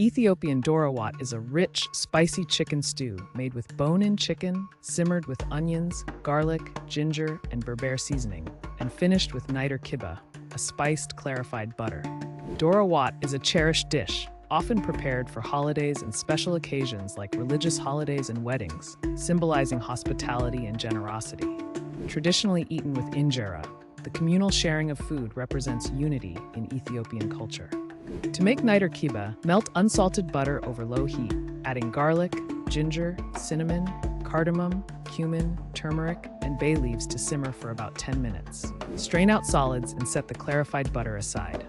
Ethiopian Doro Wat is a rich, spicy chicken stew made with bone-in chicken, simmered with onions, garlic, ginger, and Berbere seasoning, and finished with Niter Kibbeh, a spiced, clarified butter. Doro Wat is a cherished dish, often prepared for holidays and special occasions like religious holidays and weddings, symbolizing hospitality and generosity. Traditionally eaten with Injera, the communal sharing of food represents unity in Ethiopian culture. To make Niter Kibbeh, melt unsalted butter over low heat, adding garlic, ginger, cinnamon, cardamom, cumin, turmeric, and bay leaves to simmer for about 10 minutes. Strain out solids and set the clarified butter aside.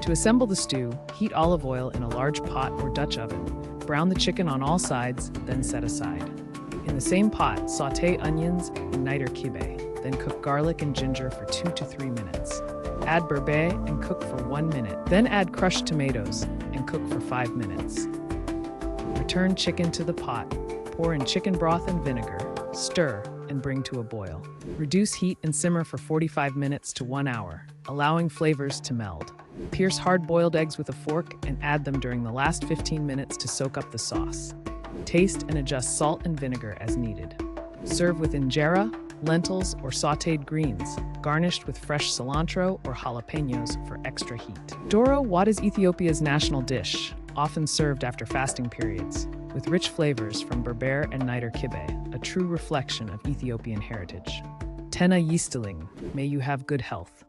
To assemble the stew, heat olive oil in a large pot or Dutch oven. Brown the chicken on all sides, then set aside. In the same pot, sauté onions and Niter Kibbeh, then cook garlic and ginger for 2 to 3 minutes. Add berbere and cook for 1 minute. Then add crushed tomatoes and cook for 5 minutes. Return chicken to the pot, pour in chicken broth and vinegar, stir, and bring to a boil. Reduce heat and simmer for 45 minutes to 1 hour, allowing flavors to meld. Pierce hard-boiled eggs with a fork and add them during the last 15 minutes to soak up the sauce. Taste and adjust salt and vinegar as needed. Serve with injera, lentils, or sautéed greens, garnished with fresh cilantro or jalapenos for extra heat. Doro Wat is Ethiopia's national dish, often served after fasting periods, with rich flavors from Berbere and Niter Kibbeh, a true reflection of Ethiopian heritage. Tena Yisteling, may you have good health.